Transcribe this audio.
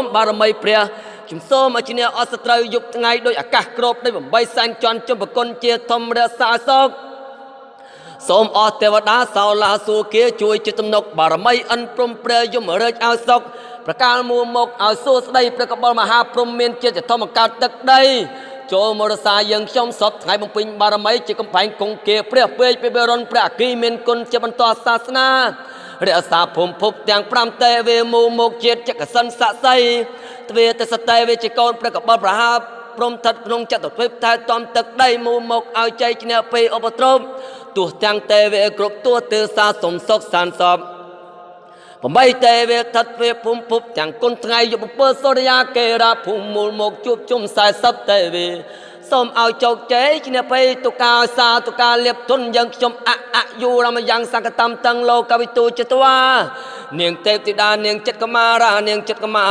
មបារមីព្រះជំសូមឲ្យជាអ្នកអត់សត្រូវយប់ថ្ងៃដោយអាកាសក្របដោយបំបីសែនជន់ជុំប្រគុណជាធម្មរក្សាសុខសូមអស់ទេវតាសោឡាសួគាជួយជាទំនុកបារមីអិនព្រំព្រះយមរាជឲ្យសុខប្រកាលមួមកឲ្យសួស្ដីព្រះកបលមហាព្រំមានជាធម្មកើតទឹកដីចូលមរសាយើងខ្ញុំសពថ្ងៃបំពេញបារមីជាកំផែងគង្គាព្រះពេកពេលរុនព្រះអគីមានគុណជាបន្តសាសនារក្សាភូមិភពទាំង5ទេវេមូមកជាតិចក្រសិនស័ក្តិសិទ្ធិទ្វេទសតេវេជាកូនព្រះកបលប្រហាព្រំថិតក្នុងចតុទ្វីបថែតំទឹកដីមូមកឲ្យចៃឈ្នះពេលឧបទ្រពទោះទាំងទេវេគ្រប់ទោះទើសាសុំសុខសានសព8ទេវេថិតវេភូមិភពទាំងគុណថ្ងៃយុ7សូរិយាកេរាភូមិមូលមកជួបជុំ40ទេវេសូមឲ្យជោគជ័យឈ្នះពេលទុកាសាទុកាលៀបទុនយើងខ្ញុំអយុរមយ៉ាងសកតំតឹងលោកវិទូចតវានាងទេពធីតានាងចិត្តកមារានាងចិត្តកមា